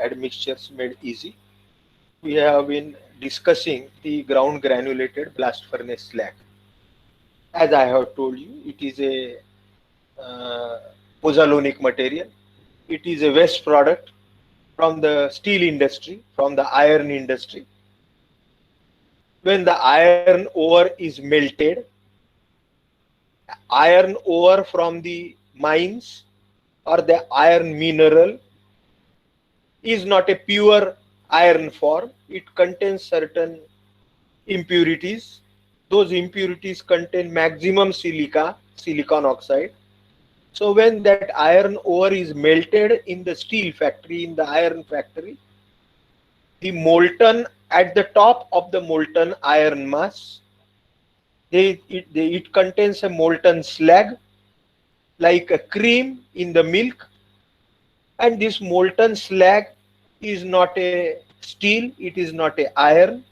admixtures made easy. We have been discussing the ground granulated blast furnace slag. As I have told you, it is a pozzolanic material. It is a waste product from the steel industry, from the iron industry. When the iron ore is melted, iron ore from the mines or the iron mineral is not a pure iron form. It contains certain impurities. Those impurities contain maximum silica, silicon oxide. So when that iron ore is melted in the steel factory, in the iron factory, the molten at the top of the molten iron mass, it contains a molten slag like a cream in the milk, and this molten slag is not a steel, it is not a iron.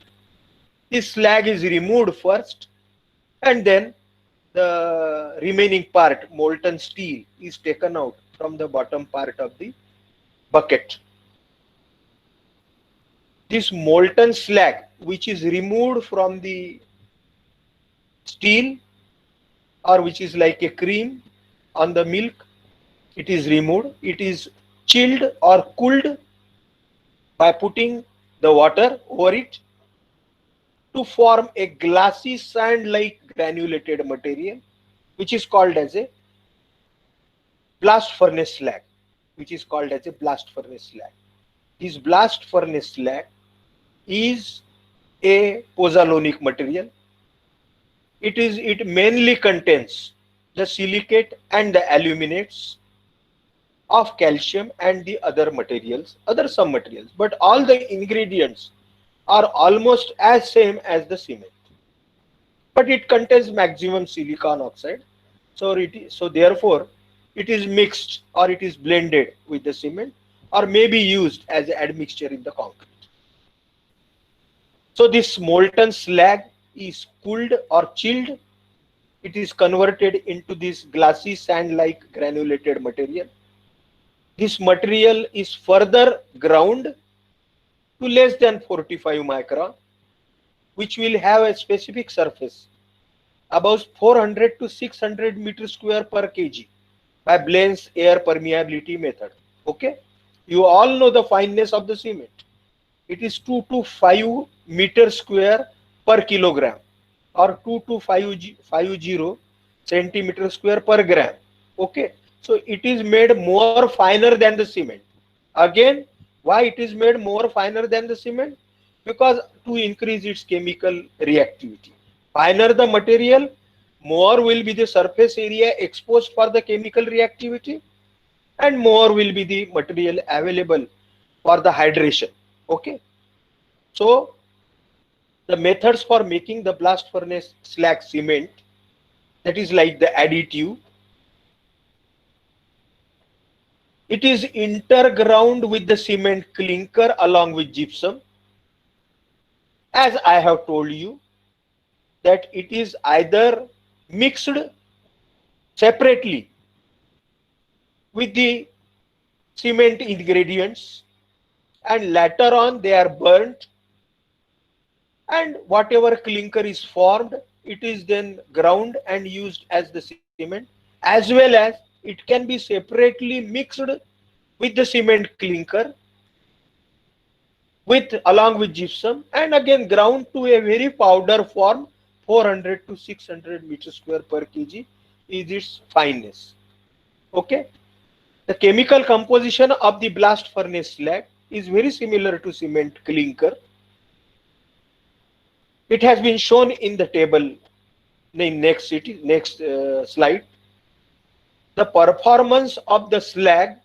This slag is removed first, and then the remaining part, molten steel, is taken out from the bottom part of the bucket. This molten slag, which is removed from the steel or which is like a cream on the milk, it is removed. It is chilled or cooled by putting the water over it to form a glassy sand-like granulated material, which is called as a blast furnace slag, which is called as a blast furnace slag. This blast furnace slag is a pozzolanic material. It mainly contains the silicate and the aluminates of calcium and the other materials, other some materials, but all the ingredients are almost as same as the cement. But it contains maximum silicon oxide, so therefore it is mixed or it is blended with the cement or may be used as an admixture in the concrete. So this molten slag is cooled or chilled. It is converted into this glassy sand-like granulated material. This material is further ground to less than 45 micron, which will have a specific surface about 400 to 600 meter square per kg by Blaine's air permeability method. Okay, you all know the fineness of the cement. It is 2 to 5 meter square per kilogram or 2 to 50 centimeter square per gram. Okay, so it is made more finer than the cement. Again, why it is made more finer than the cement? Because to increase its chemical reactivity. Finer the material, more will be the surface area exposed for the chemical reactivity, and more will be the material available for the hydration. Okay, so the methods for making the blast furnace slag cement, that is like the additive, it is interground with the cement clinker along with gypsum. As I have told you, that it is either mixed separately with the cement ingredients, and later on they are burnt, and whatever clinker is formed, it is then ground and used as the cement, as well as it can be separately mixed with the cement clinker with along with gypsum and again ground to a very powder form. 400 to 600 meter square per kg is its fineness. Okay, the chemical composition of the blast furnace slag is very similar to cement clinker. It has been shown in the table in next slide. The performance of the slag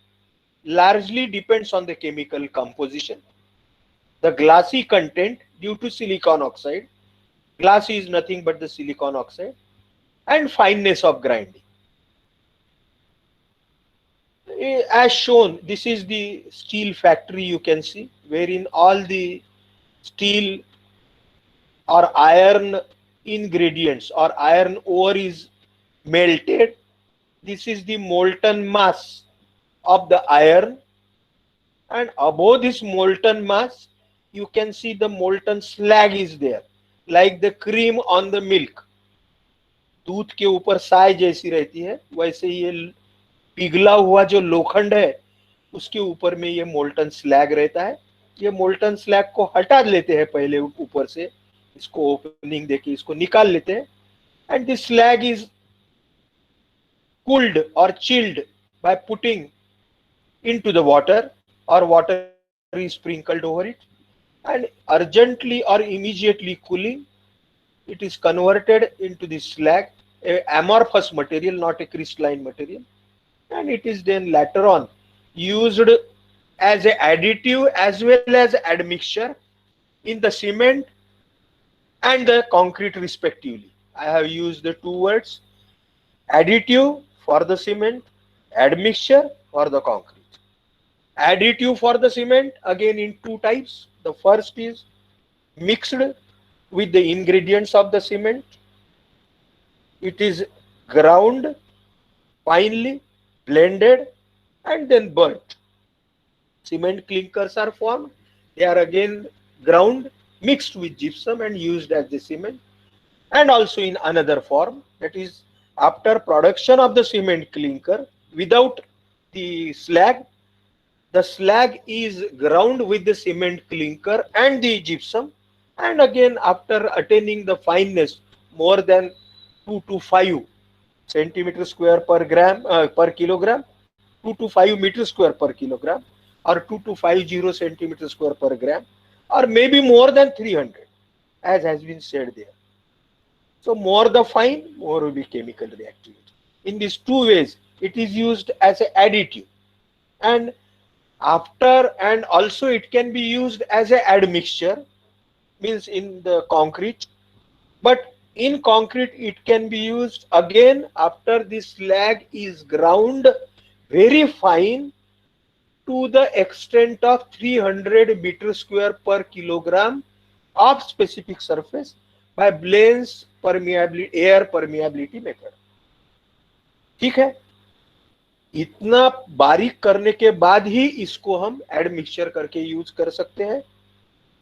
largely depends on the chemical composition, the glassy content due to silicon oxide. Glassy is nothing but the silicon oxide, and fineness of grinding. As shown, this is the steel factory, you can see, wherein all the steel or iron ingredients or iron ore is melted. This is the molten mass of the iron, and above this molten mass you can see the molten slag is there, like the cream on the milk. दूध के ऊपर साय जैसी रहती है, वैसे ये पिघला हुआ जो लोखंड है उसके ऊपर में ये मोल्टन स्लैग रहता है। ये मोल्टन स्लैग को हटा लेते हैं पहले ऊपर से, इसको ओपनिंग देके इसको निकाल लेते हैं, and this slag is cooled or chilled by putting into the water, or water is sprinkled over it, and urgently or immediately cooling, it is converted into the slag, a amorphous material, not a crystalline material, and it is then later on used as a additive as well as admixture in the cement and the concrete respectively. I have used the two words, additive for the cement, admixture for the concrete. Additive for the cement again in two types. The first is mixed with the ingredients of the cement. It is ground finely, blended, and then burnt. Cement clinkers are formed. They are again ground, mixed with gypsum and used as the cement. And also in another form, that is after production of the cement clinker without the slag is ground with the cement clinker and the gypsum, and again after attaining the fineness more than 2 to 5 centimeter square per gram per kilogram, 2 to 5 meter square per kilogram, or 2 to 50 centimeter square per gram, or maybe more than 300, as has been said there. So more the fine, more will be chemical reactivity. In these two ways, it is used as an additive, and also it can be used as an admixture, means in the concrete. But in concrete, it can be used again after the slag is ground very fine to the extent of 300 meter square per kilogram of specific surface by Blaine's permeability, air permeability method. ठीक है, इतना बारीक करने के बाद ही इसको हम admixture करके यूज कर सकते हैं।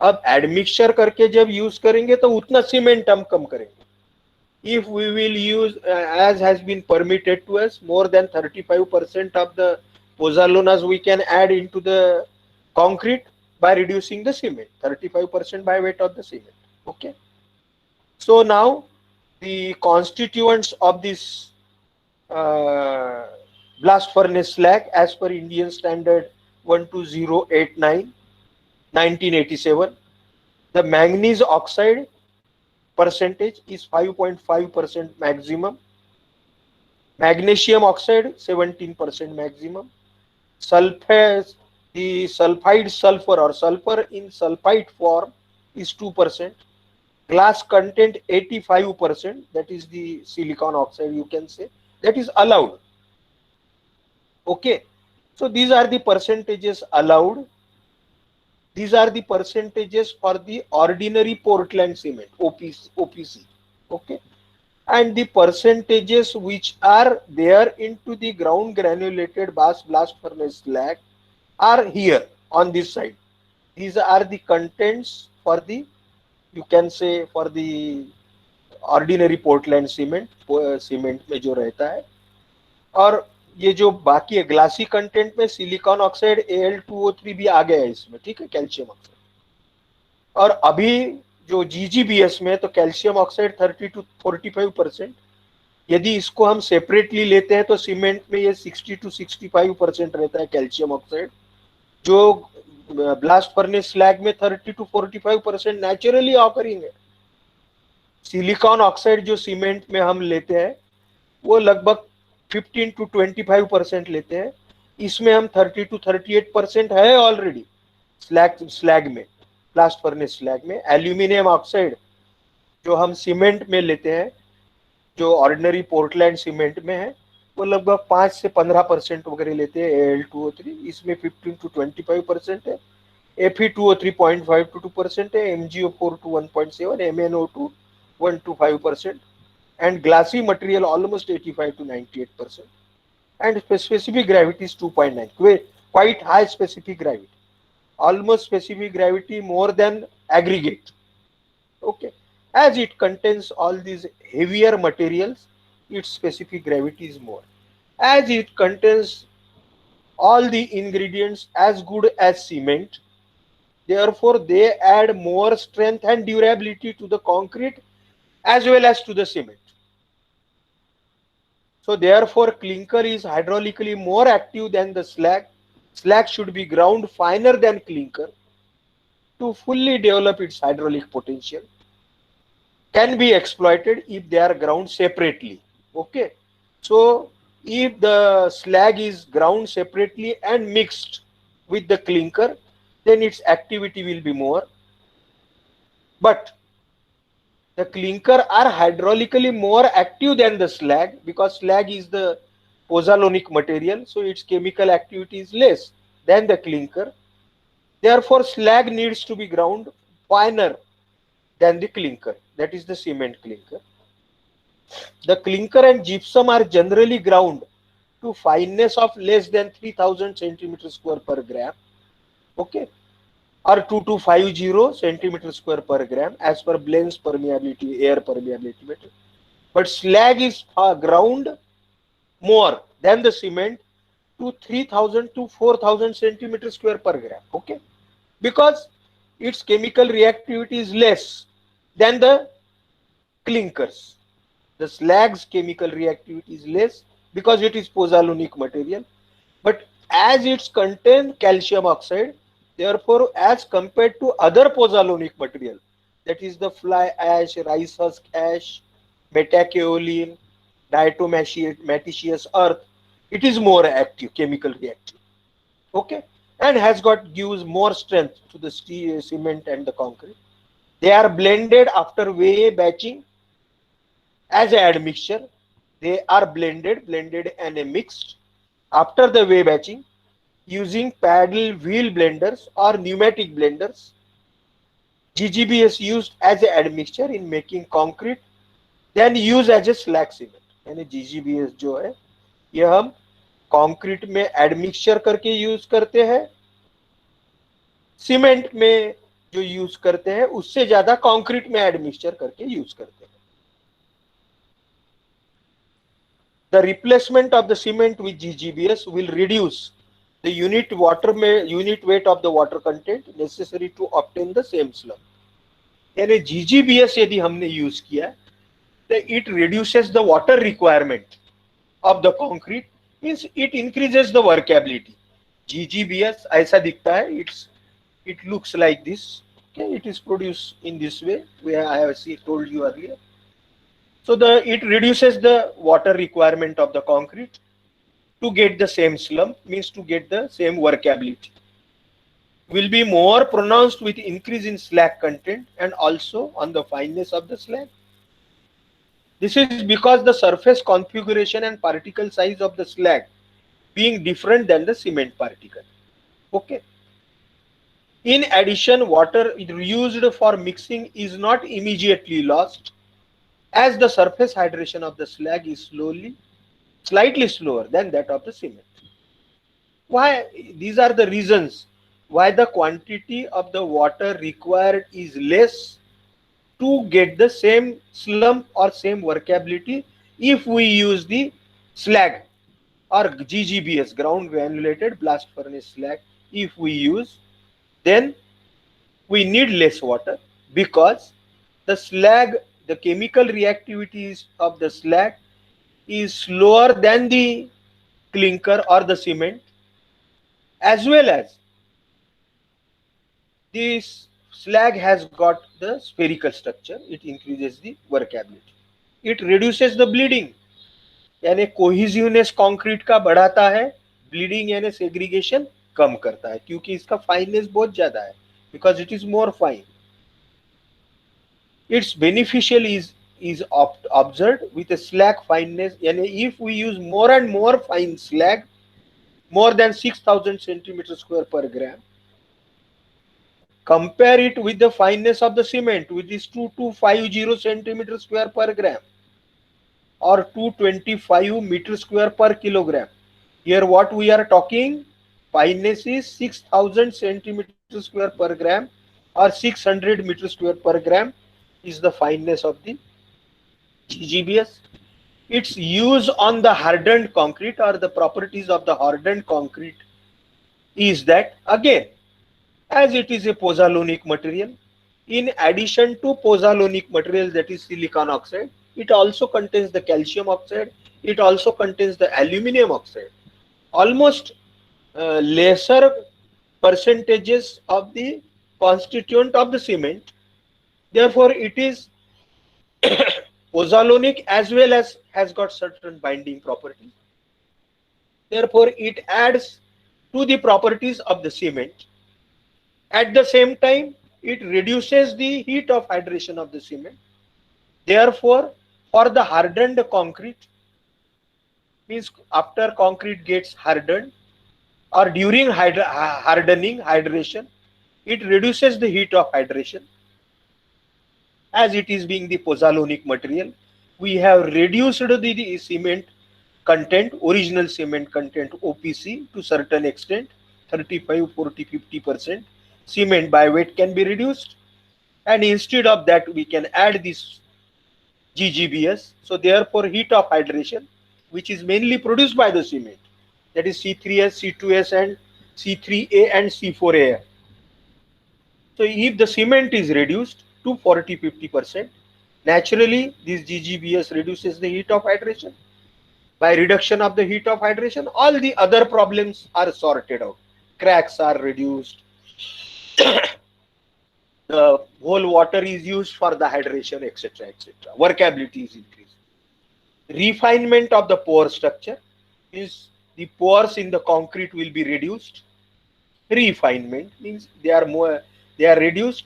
अब एडमिक्सचर करके जब यूज करेंगे तो उतना सीमेंट हम कम करेंगे। If we will use as has been permitted to us more than 35% of the pozzolonas we can add into the concrete by reducing the cement, 35% by weight of the cement. Okay, so now the constituents of this blast furnace slag as per Indian standard 12089 1987, the manganese oxide percentage is 5.5% maximum, magnesium oxide 17% maximum, sulfur, the sulfide sulfur or sulfur in sulfide form is 2%, glass content 85%, that is the silicon oxide you can say, that is allowed. Okay, so these are the percentages allowed. These are the percentages for the ordinary Portland cement, OPC. Okay, and the percentages which are there into the ground granulated blast furnace slag are here on this side. These are the contents for the, you can say, for the ordinary Portland cement, cement में जो रहता है, और ये जो बाकी है glassy content में सिलिकॉन ऑक्साइड Al2O3 भी आ गया है इसमें, ठीक है, कैल्शियम ऑक्साइड। और अभी जो GGBS में तो कैल्शियम ऑक्साइड 30 to 45%, यदि इसको हम सेपरेटली लेते हैं तो सीमेंट में ये 60 to 65% रहता है कैल्शियम ऑक्साइड, जो ब्लास्ट फर्नेस स्लैग में 30 to 45% नेचुरली ऑकरिंग है। सिलिकॉन ऑक्साइड जो सीमेंट में हम लेते हैं वो लगभग 15 to 25% लेते हैं, इसमें हम 30 to 38% है ऑलरेडी स्लैग में, ब्लास्ट फर्नेस स्लैग में। एल्यूमिनियम ऑक्साइड जो हम सीमेंट में लेते हैं, जो ऑर्डिनरी पोर्टलैंड सीमेंट में है, वो लगभग 5 से 15% वगैरह लेते हैं Al2O3, इसमें 15 to 25% है, Fe2O3 0.5 to 2% है, MgO4 to 1.7, MnO2 1 to 5%, and glassy material almost 85 to 98%, and specific gravity is 2.9, quite high specific gravity. almost specific gravity more than aggregate. Okay, as it contains all these heavier materials, its specific gravity is more. As it contains all the ingredients as good as cement, therefore they add more strength and durability to the concrete as well as to the cement. So therefore clinker is hydraulically more active than the slag. Slag should be ground finer than clinker to fully develop its hydraulic potential. Can be exploited if they are ground separately. Okay, so if the slag is ground separately and mixed with the clinker, then its activity will be more. But the clinker are hydraulically more active than the slag, because slag is the pozzolanic material, so its chemical activity is less than the clinker. Therefore slag needs to be ground finer than the clinker, that is the cement clinker. The clinker and gypsum are generally ground to fineness of less than 3000 centimeter square per gram. Okay, or 2250 centimeter square per gram as per Blaine's permeability, air permeability meter. But slag is ground more than the cement to 3000 to 4000 centimeter square per gram. Okay, because its chemical reactivity is less than the clinkers. The slag's chemical reactivity is less because it is pozzolanic material, but as it contains calcium oxide, therefore as compared to other pozzolanic material, that is the fly ash, rice husk ash, metakaolin, diatomaceous earth, it is more active, chemical reactive. Okay, and has got gives more strength to the steel, cement and the concrete. They are blended after weigh batching as a admixture. They are blended and mixed after the weigh batching using paddle wheel blenders or pneumatic blenders. GGBS used as a admixture in making concrete, then use as a slag cement. यानी GGBS जो है ये हम concrete में admixture करके use करते हैं, cement में जो यूज करते हैं उससे ज्यादा कंक्रीट में एडमिक्सचर करके यूज करते हैं. The replacement of the cement with GGBS will reduce the unit weight of the water content necessary to obtain the same slump. यानी GGBS यदि हमने यूज किया तो it reduces the water requirement of the concrete, means it increases the workability. GGBS ऐसा दिखता है, it looks like this. Okay, it is produced in this way where I have told you earlier. So it reduces the water requirement of the concrete to get the same slump, means to get the same workability. Will be more pronounced with increase in slag content and also on the fineness of the slag. This is because the surface configuration and particle size of the slag being different than the cement particle. Okay. In addition, water used for mixing is not immediately lost, as the surface hydration of the slag is slightly slower than that of the cement. Why? These are the reasons why the quantity of the water required is less to get the same slump or same workability if we use the slag or GGBS, ground granulated blast furnace slag. If we use, then we need less water, because the slag, the chemical reactivity of the slag is slower than the clinker or the cement, as well as this slag has got the spherical structure. It increases the workability. It reduces the bleeding, यानी कोहिजिवनेस concrete का बढ़ाता है, bleeding यानी segregation कम करता है, क्योंकि इसका fineness बहुत ज्यादा है, because it is more fine. Its beneficial is observed with a slag fineness. Yani if we use more and more fine slag, more than 6000 centimeter square per gram, compare it with the fineness of the cement, which is 2250 centimeter square per gram or 225 meter square per kilogram. Here what we are talking, fineness is 6000 centimeter meter square per gram or 600 meter square per gram is the fineness of the GGBS. Its use on the hardened concrete or the properties of the hardened concrete is that, again, as it is a pozzolanic material, in addition to pozzolanic material, that is silicon oxide, it also contains the calcium oxide, it also contains the aluminum oxide. Almost lesser percentages of the constituent of the cement. Therefore, it is pozzolanic as well as has got certain binding properties. Therefore, it adds to the properties of the cement. At the same time, it reduces the heat of hydration of the cement. Therefore, for the hardened concrete, means after concrete gets hardened or during hardening hydration, it reduces the heat of hydration. As it is being the pozzolanic material, we have reduced the cement content, original cement content OPC to certain extent, 35, 40, 50%. Cement by weight can be reduced, and instead of that we can add this GGBS. So therefore heat of hydration, which is mainly produced by the cement, that is C3S, C2S and C3A and C4A. So if the cement is reduced to 40-50%, naturally this GGBS reduces the heat of hydration. By reduction of the heat of hydration, all the other problems are sorted out. Cracks are reduced. The whole water is used for the hydration, etc., etc. Workability is increased. Refinement of the pore structure is the pores in the concrete will be reduced. Refinement means they are reduced,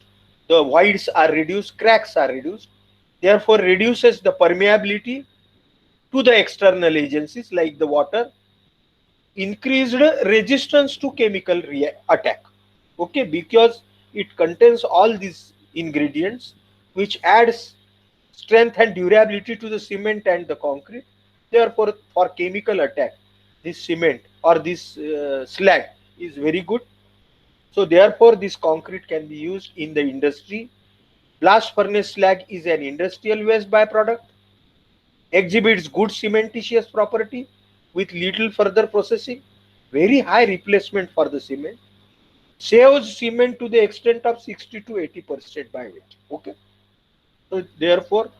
the voids are reduced, cracks are reduced, therefore reduces the permeability to the external agencies like the water, increased resistance to chemical attack. Okay, because it contains all these ingredients which adds strength and durability to the cement and the concrete. Therefore, for chemical attack, this cement or this slag is very good. So therefore, this concrete can be used in the industry. Blast furnace slag is an industrial waste byproduct, exhibits good cementitious property with little further processing, very high replacement for the cement, saves cement to the extent of 60 to 80% by weight. Okay. So therefore,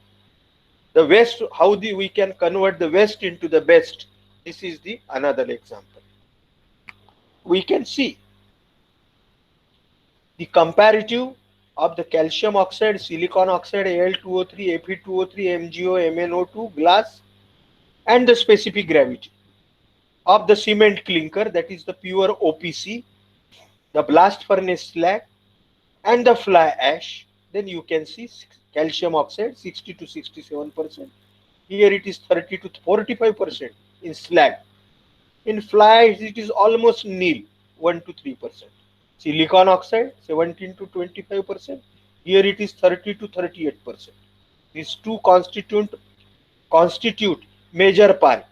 the waste, how we can convert the waste into the best. This is the another example. We can see the comparative of the calcium oxide, silicon oxide, Al2O3, Fe2O3, MgO, MnO2, glass, and the specific gravity of the cement clinker, that is the pure OPC, the blast furnace slag, and the fly ash. Then you can see calcium oxide 60 to 67%. Here it is 30 to 45% in slag. In fly ash it is almost nil, 1 to 3%. Silicon oxide 17 to 25%. Here it is 30 to 38%. These two constitute major part,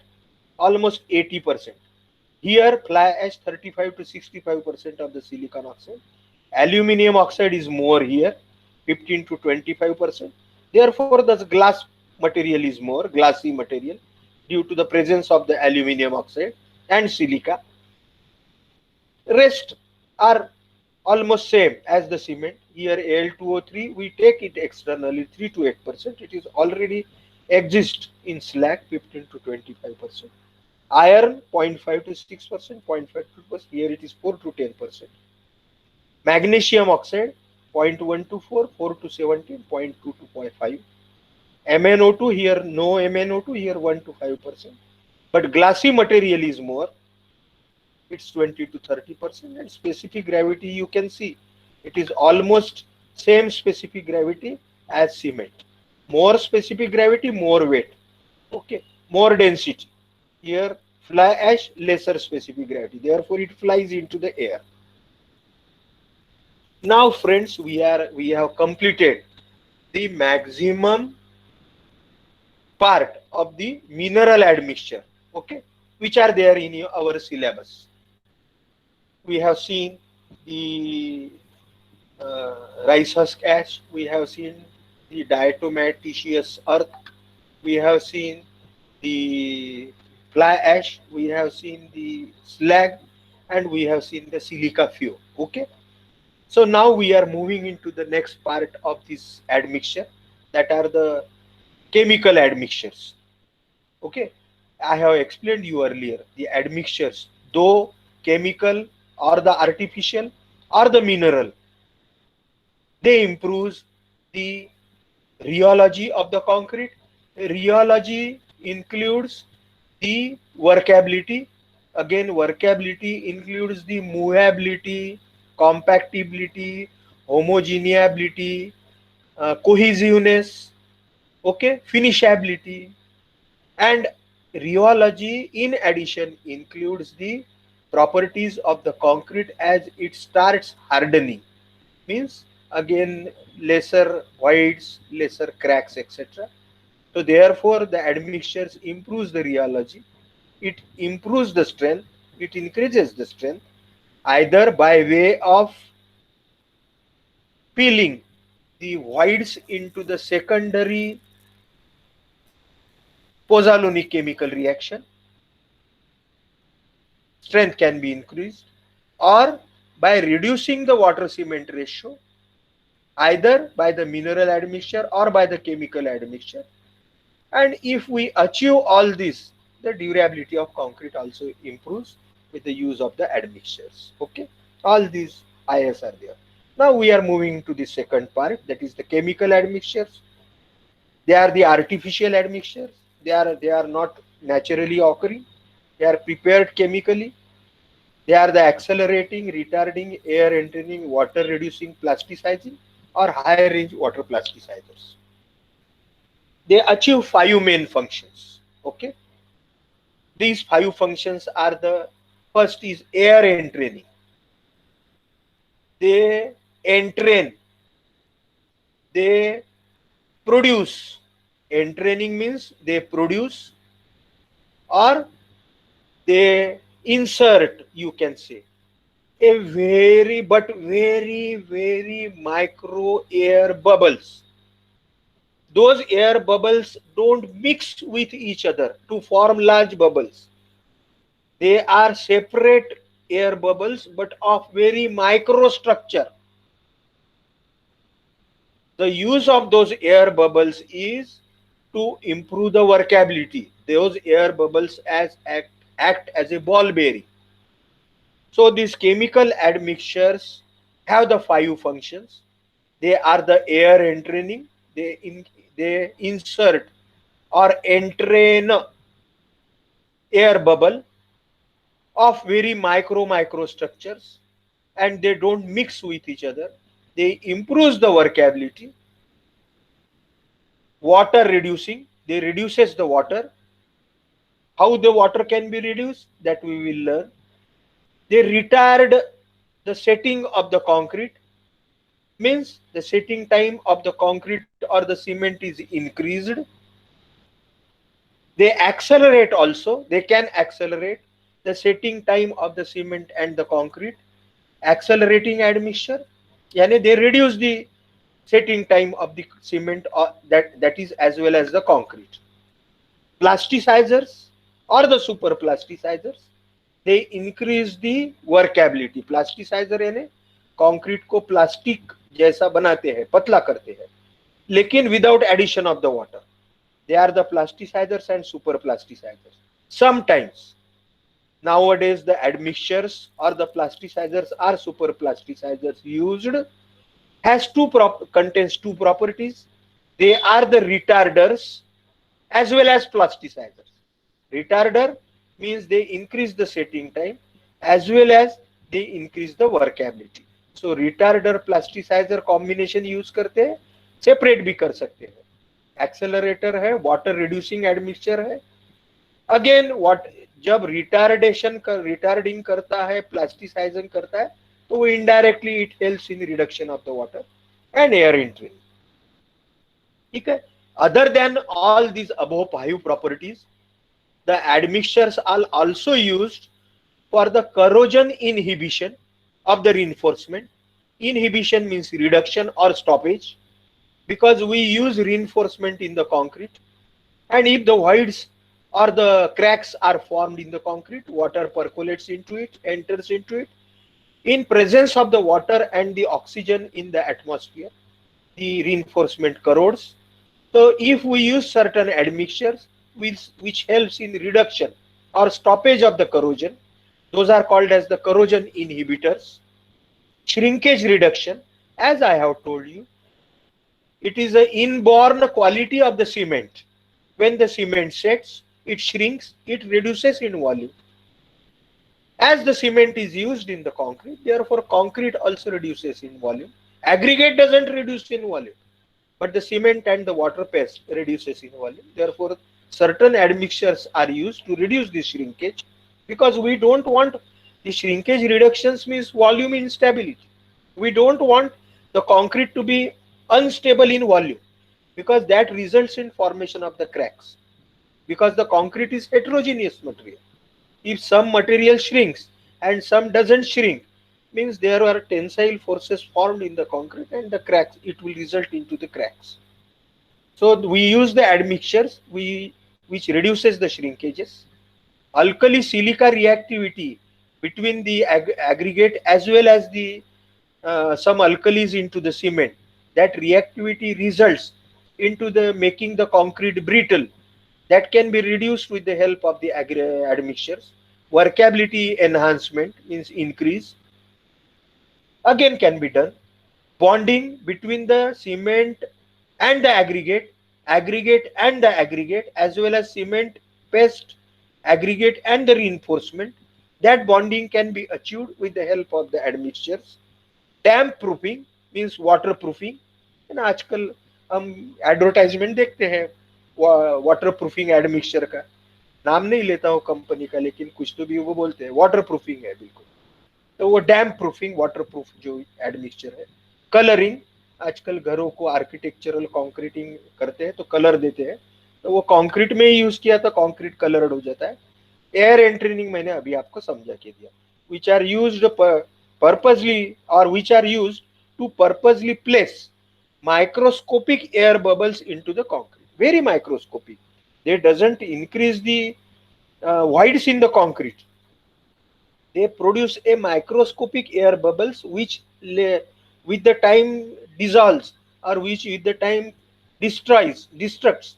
almost 80%. Here fly ash 35 to 65% of the silicon oxide. Aluminium oxide is more here, 15 to 25%. Therefore, the glass material is more, glassy material, due to the presence of the aluminium oxide and silica. Rest are almost same as the cement. Here Al2O3, we take it externally 3 to 8%. It is already exist in slag 15 to 25%. Iron 0.5 to 6%, 0.5 to 2%. Here it is 4 to 10%. Magnesium oxide 0.1 to 4, 4 to 17, 0.2 to 0.5. MnO2, here no MnO2, here 1 to 5%. But glassy material is more. It's 20 to 30%, and specific gravity you can see it is almost same specific gravity as cement. More specific gravity, more weight. Okay, more density. Here fly ash, lesser specific gravity. Therefore, it flies into the air. Now, friends, we have completed the maximum part of the mineral admixture. Okay, which are there in our syllabus. We have seen the rice husk ash, we have seen the diatomaceous earth, we have seen the fly ash, we have seen the slag, and we have seen the silica fuel. Okay. So now we are moving into the next part of this admixture, that are the chemical admixtures. Okay. I have explained you earlier the admixtures, though chemical or the artificial or the mineral, they improve the rheology of the concrete. Rheology includes the workability. Again, workability includes the movability, compactability, homogeneity, cohesiveness, okay, finishability. And rheology, in addition, includes the properties of the concrete as it starts hardening. Means again lesser voids, lesser cracks, etc. So therefore the admixtures improves the rheology, it improves the strength, it increases the strength either by way of peeling the voids into the secondary Pozzolani chemical reaction, strength can be increased, or by reducing the water cement ratio either by the mineral admixture or by the chemical admixture. And if we achieve all this, the durability of concrete also improves with the use of the admixtures. Okay, all these IS are there. Now we are moving to the second part, that is the chemical admixtures. They are the artificial admixtures. They are not naturally occurring. They are prepared chemically. They are the accelerating, retarding, air entering, water reducing, plasticizing, or high range water plasticizers. They achieve five main functions. Okay, these five functions are the first is air entraining. They entrain, they produce. Entraining means they produce or they insert, you can say, a very but very micro air bubbles. Those air bubbles don't mix with each other to form large bubbles. They are separate air bubbles but of very micro structure. The use of those air bubbles is to improve the workability. Those air bubbles act as a ball bearing. So these chemical admixtures have the five functions. They are the air entraining, they insert or entrain air bubble of very micro structures, and they don't mix with each other. They improves the workability. Water reducing, they reduces the water. How the water can be reduced, that we will learn. They retard the setting of the concrete, means the setting time of the concrete or the cement is increased. They accelerate also, they can accelerate the setting time of the cement and the concrete. Accelerating admixture, yani they reduce the setting time of the cement, or that is as well as the concrete. Plasticizers or the super plasticizers, they increase the workability. Plasticizer यानी concrete को plastic जैसा बनाते हैं, पतला करते हैं, लेकिन without addition of the water. They are the plasticizers and super plasticizers. Sometimes nowadays the admixtures or the plasticizers or super plasticizers used has contains two properties. They are the retarders as well as plasticizers. Retarder means they increase the setting time as well as they increase the workability. So retarder plasticizer combination use करते हैं, separate भी कर सकते हैं. Accelerator है, water reducing admixture है. Again जब retarding करता है, प्लास्टिसाइजिंग करता है, तो वो indirectly it helps in reduction of the water and air entry. ठीक है. Other than all these above five properties, the admixtures are also used for the corrosion inhibition of the reinforcement. Inhibition means reduction or stoppage, because we use reinforcement in the concrete, and if the voids or the cracks are formed in the concrete, water percolates into it, enters into it. In presence of the water and the oxygen in the atmosphere, the reinforcement corrodes. So if we use certain admixtures which helps in reduction or stoppage of the corrosion, those are called as the corrosion inhibitors. Shrinkage reduction, as I have told you, it is an inborn quality of the cement. When the cement sets, it shrinks, it reduces in volume. As the cement is used in the concrete, therefore concrete also reduces in volume. Aggregate doesn't reduce in volume, but the cement and the water paste reduces in volume. Therefore, certain admixtures are used to reduce the shrinkage, because we don't want the shrinkage reductions means volume instability. We don't want the concrete to be unstable in volume, because that results in formation of the cracks, because the concrete is heterogeneous material. If some material shrinks and some doesn't shrink, means there are tensile forces formed in the concrete, and the cracks, it will result into the cracks. So we use the admixtures which reduces the shrinkages. Alkali silica reactivity between the aggregate as well as the some alkalis into the cement, that reactivity results into the making the concrete brittle, that can be reduced with the help of the admixtures. Workability enhancement means increase, again can be done. Bonding between the cement and the aggregate, aggregate and the aggregate, as well as cement, paste, aggregate and the reinforcement, that bonding can be achieved with the help of the admixtures. Damp proofing means waterproofing, and आजकल हम advertisement देखते हैं water proofing admixture का, नाम नहीं लेता हूँ company का, लेकिन कुछ तो भी वो बोलते हैं वाटर प्रूफिंग है बिल्कुल, तो वो डैम प्रूफिंग वाटर प्रूफ जो एडमिक्सचर है. कलरिंग, आजकल घरों को आर्किटेक्चरल कॉन्क्रीटिंग करते हैं तो कलर देते हैं, तो वो कंक्रीट में ही यूज किया तो कंक्रीट कलर्ड हो जाता है. एयर एंट्रीनिंग मैंने अभी आपको समझा के दिया. Which are used purposely or which are used to purposely place microscopic air bubbles into the concrete, very microscopic. They doesn't increase the voids in the concrete. They produce a microscopic air bubbles which with the time dissolves, or which with the time destructs,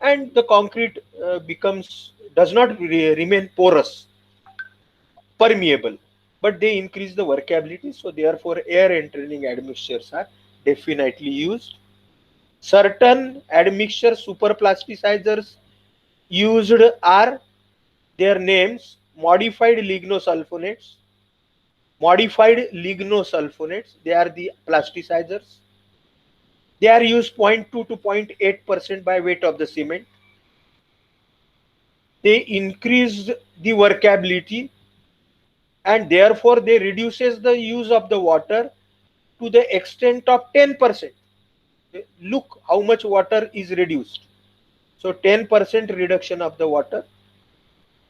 and the concrete becomes, does not remain porous, permeable, but they increase the workability. So therefore air entraining admixtures are definitely used. Certain admixture superplasticizers used are their names: modified lignosulfonates. Modified lignosulfonates, they are the plasticizers. They are used 0.2 to 0.8% by weight of the cement. They increase the workability, and therefore they reduces the use of the water to the extent of 10%. Look how much water is reduced. So 10% reduction of the water.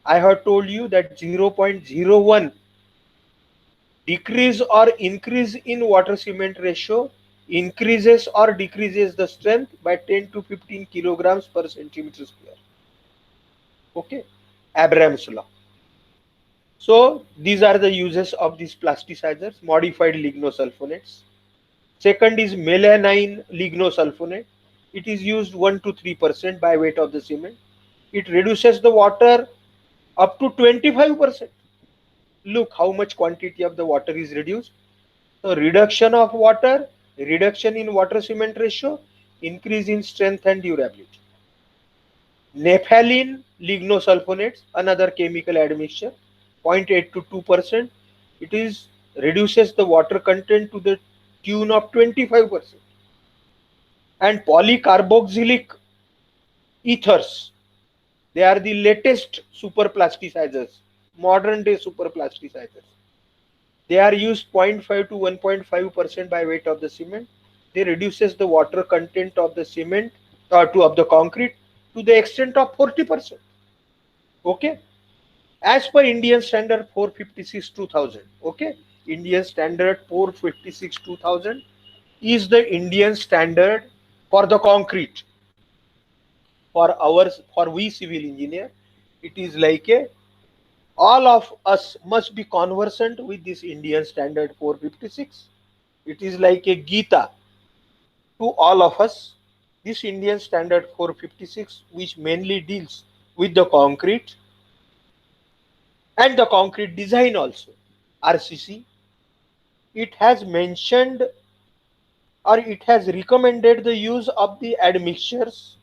I have told you that 0.01 decrease or increase in water cement ratio increases or decreases the strength by 10 to 15 kilograms per centimeter square. Okay, Abraham's law. So these are the uses of these plasticizers, modified lignosulfonates. Second is melanine lignosulfonate. It is used 1 to 3% by weight of the cement. It reduces the water up to 25%. Look how much quantity of the water is reduced. So reduction of water, reduction in water cement ratio, increase in strength and durability. Naphthalene lignosulfonates, another chemical admixture, 0.8 to 2%. It is reduces the water content to the tune of 25%. And polycarboxylic ethers, they are the latest superplasticizers, modern day superplasticizers. They are used 0.5 to 1.5% by weight of the cement. They reduces the water content of the cement of the concrete to the extent of 40%. Okay, as per Indian standard 456/2000. Okay, Indian standard 456 2000 is the Indian standard for the concrete. For we civil engineer, it is like a all of us must be conversant with this Indian standard 456. It is like a Gita to all of us. This Indian standard 456, which mainly deals with the concrete and the concrete design also, RCC, it has mentioned or it has recommended the use of the admixtures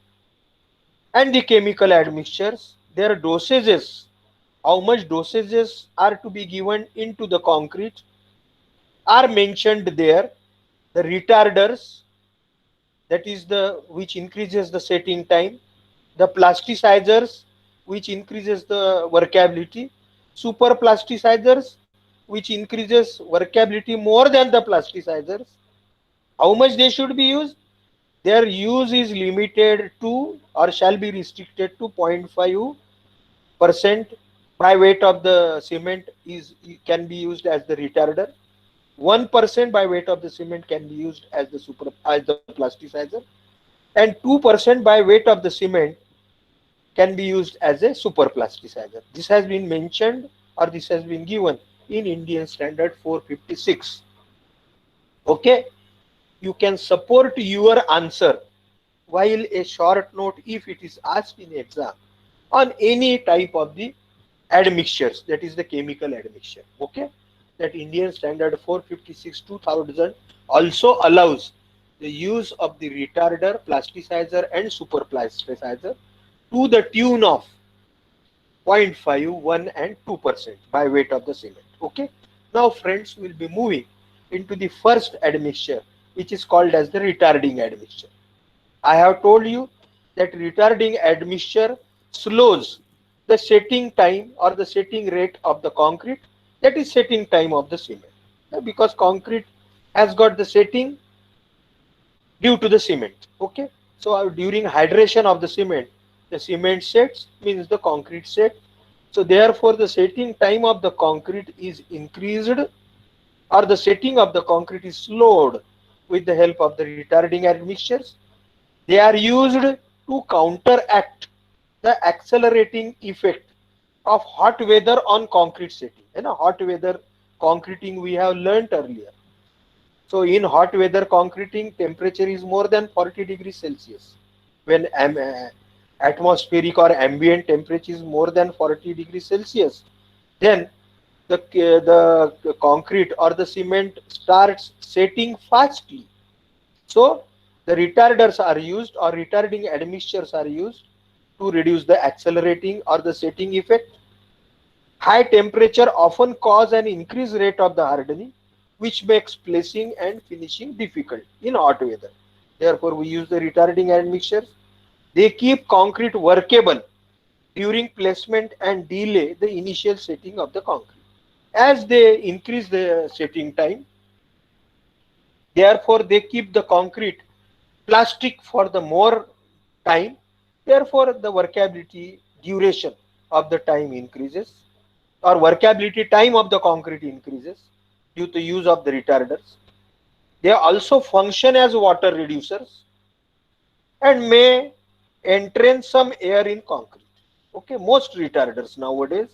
and the chemical admixtures, their dosages, how much dosages are to be given into the concrete are mentioned there. The retarders, that is the which increases the setting time, the plasticizers, which increases the workability, super plasticizers, which increases workability more than the plasticizers. How much they should be used? Their use is limited to or shall be restricted to 0.5% by weight of the cement is can be used as the retarder. 1% by weight of the cement can be used as the plasticizer, and 2% by weight of the cement can be used as a super plasticizer. This has been mentioned or this has been given in Indian standard 456. Okay, you can support your answer while a short note if it is asked in exam on any type of the admixtures, that is the chemical admixture. Okay, that Indian standard 456 2000 also allows the use of the retarder, plasticizer and super plasticizer to the tune of 0.5, 1 and 2% by weight of the cement. Okay, now friends, will be moving into the first admixture, which is called as the retarding admixture. I have told you that retarding admixture slows the setting time or the setting rate of the concrete, that is setting time of the cement. Because concrete has got the setting due to the cement. Okay, so during hydration of the cement sets means the concrete set. So therefore the setting time of the concrete is increased or the setting of the concrete is slowed with the help of the retarding admixtures. They are used to counteract the accelerating effect of hot weather on concrete setting. You know, hot weather concreting we have learnt earlier. So in hot weather concreting, temperature is more than 40 degrees Celsius. When atmospheric or ambient temperature is more than 40 degrees Celsius, then the concrete or the cement starts setting fastly. So the retarders are used or retarding admixtures are used to reduce the accelerating or the setting effect. High temperature often cause an increased rate of the hardening, which makes placing and finishing difficult in hot weather. Therefore, we use the retarding admixtures. They keep concrete workable during placement and delay the initial setting of the concrete. As they increase the setting time, therefore they keep the concrete plastic for the more time. Therefore, the workability duration of the time increases or workability time of the concrete increases due to use of the retarders. They also function as water reducers and may entrain some air in concrete. Okay, most retarders nowadays,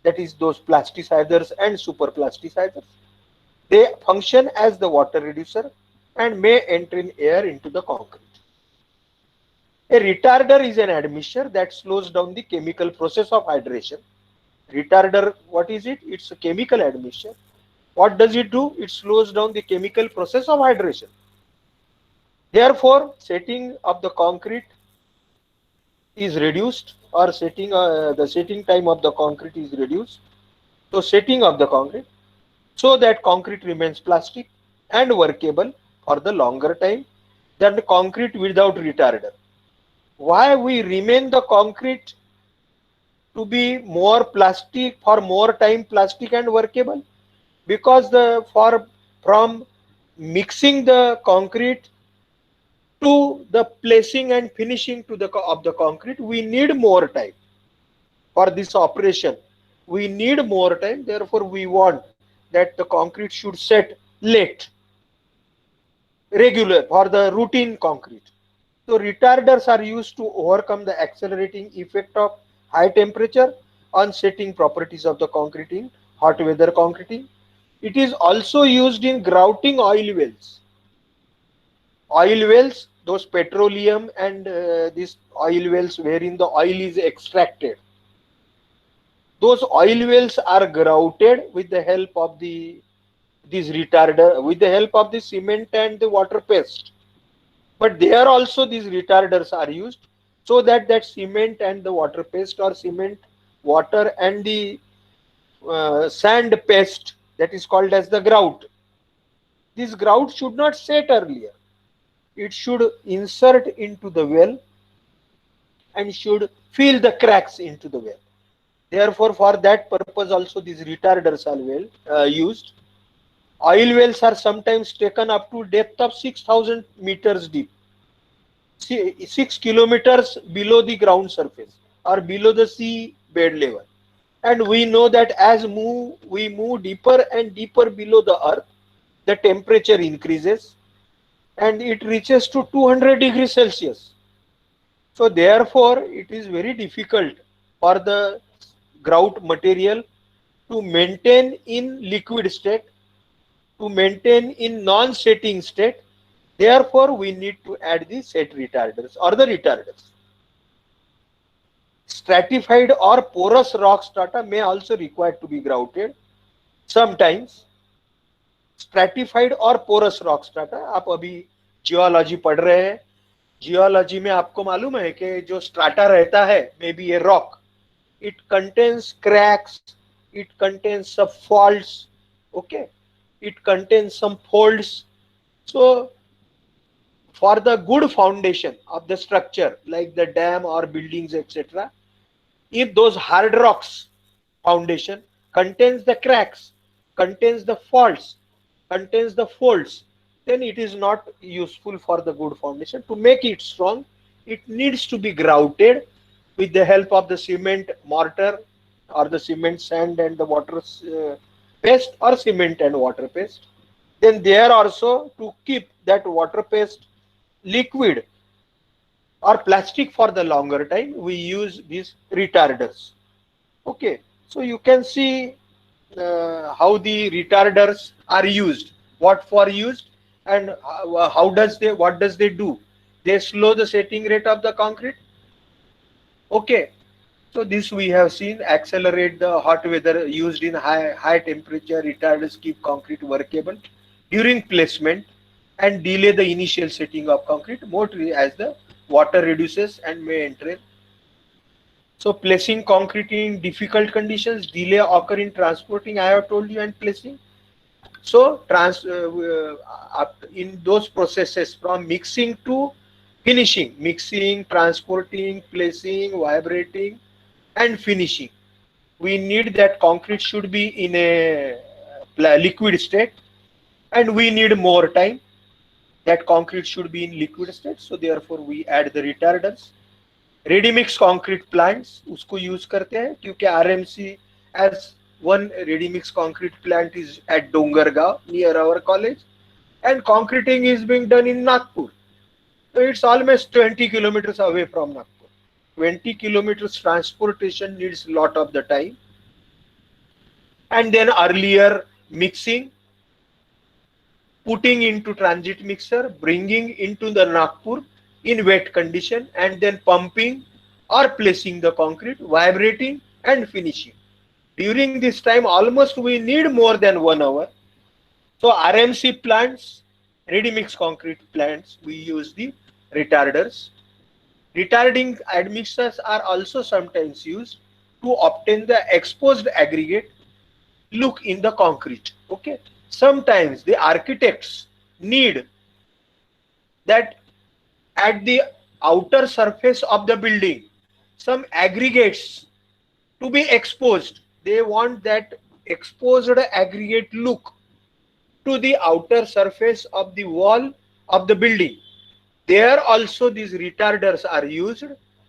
that is those plasticizers and super plasticizers, they function as the water reducer and may enter in air into the concrete. A retarder is an admixture that slows down the chemical process of hydration. Retarder, what is it? It's a chemical admixture. What does it do? It slows down the chemical process of hydration. Therefore, setting of the concrete is reduced or the setting time of the concrete is reduced. So setting of the concrete so that concrete remains plastic and workable for the longer time than the concrete without retarder. Why we remain the concrete to be more plastic for more time plastic and workable? Because the for from mixing the concrete to the placing and finishing to the of the concrete, we need more time for this operation. We need more time, therefore we want that the concrete should set late, regular for the routine concrete. So retarders are used to overcome the accelerating effect of high temperature on setting properties of the concrete in hot weather concreting. It is also used in grouting oil wells. Oil wells, those petroleum and these oil wells wherein the oil is extracted. Those oil wells are grouted with the help of these retarder, with the help of the cement and the water paste. But there also these retarders are used so that that cement and the water paste, or cement, water and the sand paste, that is called as the grout. This grout should not set earlier. It should insert into the well and should fill the cracks into the well. Therefore, for that purpose also these retarders are well used. Oil wells are sometimes taken up to depth of 6,000 meters deep, 6 kilometers below the ground surface or below the sea bed level. And we know that as we move deeper and deeper below the earth, the temperature increases and it reaches to 200 degrees Celsius. So therefore, it is very difficult for the grout material to maintain in liquid state, to maintain in non-setting state. Therefore, we need to add the set retarders or the retarders. Stratified or porous rock strata may also require to be grouted sometimes. Stratified और porous rock strata, आप अभी geology पढ़ रहे हैं, geology में आपको मालूम है कि जो स्ट्राटा रहता है, may be a rock, it contains cracks, it contains some faults, okay, it contains some folds. So for the good foundation of the structure like the dam or buildings, etc., if those hard rocks foundation contains the cracks, contains the faults, contains the folds, then it is not useful for the good foundation. To make it strong, it needs to be grouted with the help of the cement mortar or the cement sand and the water paste or cement and water paste. Then there also, to keep that water paste liquid or plastic for the longer time, we use these retarders. Okay, so you can see how the retarders are used, what for used, and how does they, what does they do. They slow the setting rate of the concrete. Okay, so this we have seen. Accelerate the hot weather, used in high temperature. Retarders keep concrete workable during placement and delay the initial setting of concrete more as the water reduces and may enter. So placing concrete in difficult conditions, delay occur in transporting, I have told you, and placing. So in those processes from mixing to finishing, mixing, transporting, placing, vibrating, and finishing, we need that concrete should be in a liquid state, and we need more time. That concrete should be in liquid state, so therefore we add the retardants. Ready mix concrete plants उसको use करते हैं क्योंकि RMC as one ready mix concrete plant is at Dongargaon near our college and concreting is being done in Nagpur. So it's almost 20 kilometers away from Nagpur. 20 kilometers transportation needs a lot of the time. And then earlier mixing, putting into transit mixer, bringing into the Nagpur in wet condition, and then pumping or placing the concrete, vibrating and finishing. During this time almost we need more than 1 hour. So RMC plants, ready mix concrete plants, we use the retarders. Retarding admixtures are also sometimes used to obtain the exposed aggregate look in the concrete. Okay, sometimes the architects need that at the outer surface of the building some aggregates to be exposed. They want that exposed aggregate look to the outer surface of the wall of the building. There also these retarders are used,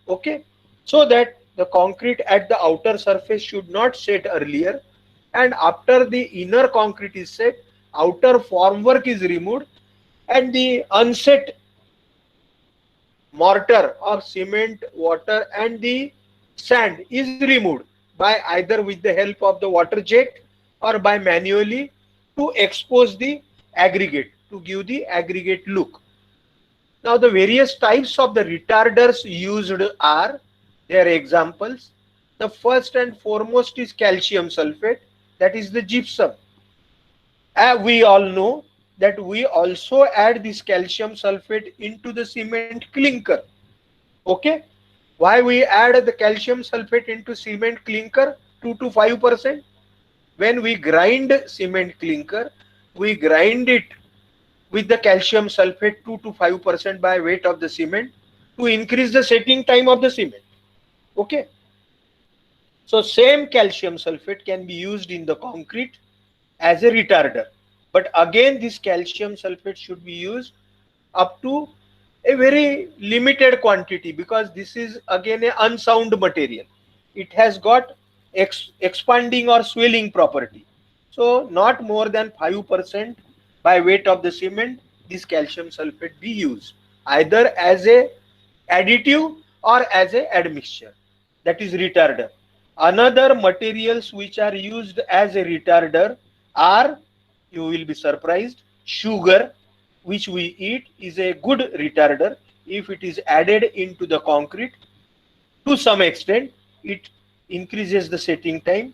okay, so that the concrete at the outer surface should not set earlier and after the inner concrete is set, outer formwork is removed, and the unset mortar or cement, water, and the sand is removed by either with the help of the water jet or by manually to expose the aggregate to give the aggregate look. Now, the various types of the retarders used are their examples. The first and foremost is calcium sulfate, that is the gypsum. We all know that we also add this calcium sulfate into the cement clinker. Okay, why we add the calcium sulfate into cement clinker? 2 to 5%. When we grind cement clinker, we grind it with the calcium sulfate 2 to 5% by weight of the cement to increase the setting time of the cement. Okay, so same calcium sulfate can be used in the concrete as a retarder, but again this calcium sulfate should be used up to a very limited quantity, because this is again a unsound material. It has got expanding or swelling property. So not more than 5% by weight of the cement this calcium sulfate be used, either as a additive or as a admixture, that is retarder. Another materials which are used as a retarder are, you will be surprised, sugar, which we eat, is a good retarder if it is added into the concrete. To some extent it increases the setting time.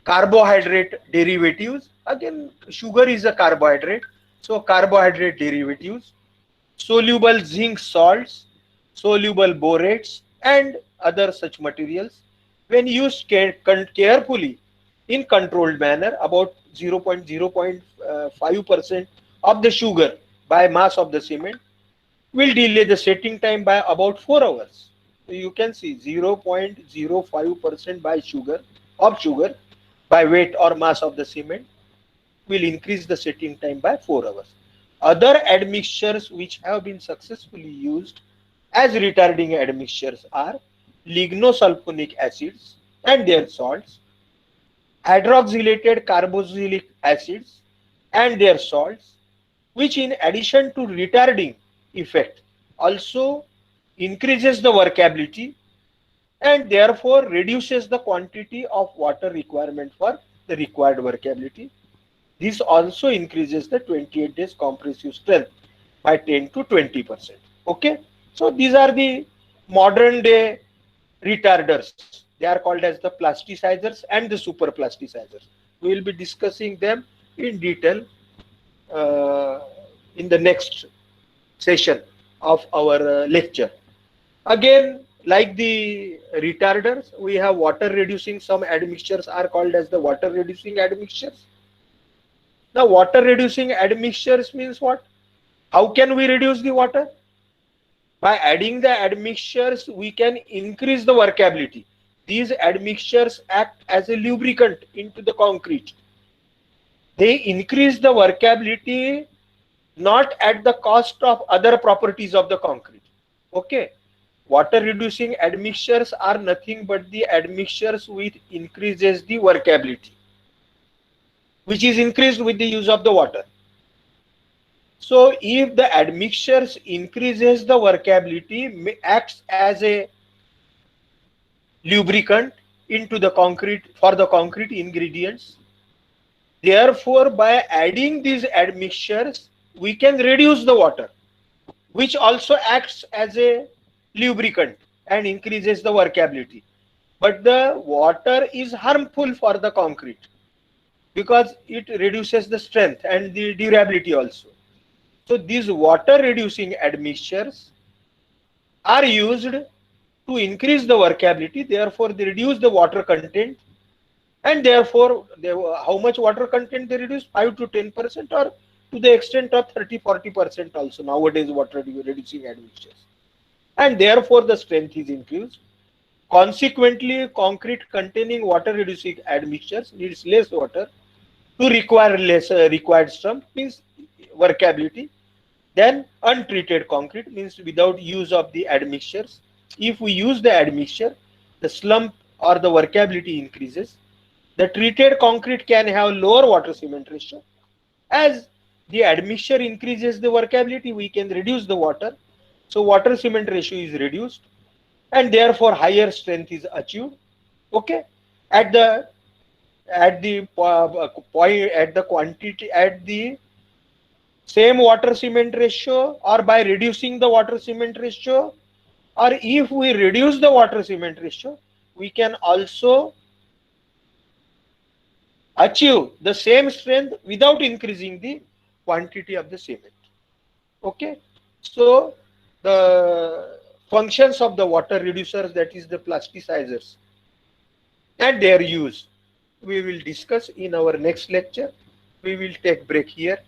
Carbohydrate derivatives, again sugar is a carbohydrate, so carbohydrate derivatives, soluble zinc salts, soluble borates, and other such materials, when used carefully in controlled manner, about 0.05% of the sugar by mass of the cement will delay the setting time by about 4 hours. So you can see 0.05% by sugar by weight or mass of the cement will increase the setting time by 4 hours. Other admixtures which have been successfully used as retarding admixtures are lignosulfonic acids and their salts, hydroxylated carboxylic acids and their salts, which in addition to retarding effect also increases the workability and therefore reduces the quantity of water requirement for the required workability. This also increases the 28 days compressive strength by 10 to 20%. Okay, so these are the modern day retarders. They are called as the plasticizers and the super plasticizers. We will be discussing them in detail uh, in the next session of our lecture. Again, like the retarders, we have water reducing. Some admixtures are called as the water reducing admixtures. Now, water reducing admixtures means what? How can we reduce the water? By adding the admixtures, we can increase the workability. These admixtures act as a lubricant into the concrete. They increase the workability not at the cost of other properties of the concrete. Okay. Water reducing admixtures are nothing but the admixtures which increases the workability, which is increased with the use of the water. So if the admixtures increases the workability, acts as a lubricant into the concrete for the concrete ingredients. Therefore, by adding these admixtures, we can reduce the water, which also acts as a lubricant and increases the workability. But the water is harmful for the concrete because it reduces the strength and the durability also. So these water reducing admixtures are used to increase the workability, therefore they reduce the water content, and therefore how much water content they reduce? 5 to 10%, or to the extent of 30-40% also nowadays water reducing admixtures, and therefore the strength is increased. Consequently, concrete containing water reducing admixtures needs less water to require less required strength, means workability, than untreated concrete, means without use of the admixtures. If we use the admixture, the slump or the workability increases. The treated concrete can have lower water cement ratio. As the admixture increases the workability, we can reduce the water. So water cement ratio is reduced and therefore higher strength is achieved. Okay. At the point, at the quantity, at the same water cement ratio, or by reducing the water cement ratio, or if we reduce the water cement ratio, we can also achieve the same strength without increasing the quantity of the cement. Okay. So the functions of the water reducers, that is the plasticizers, and their use, we will discuss in our next lecture. We will take break here.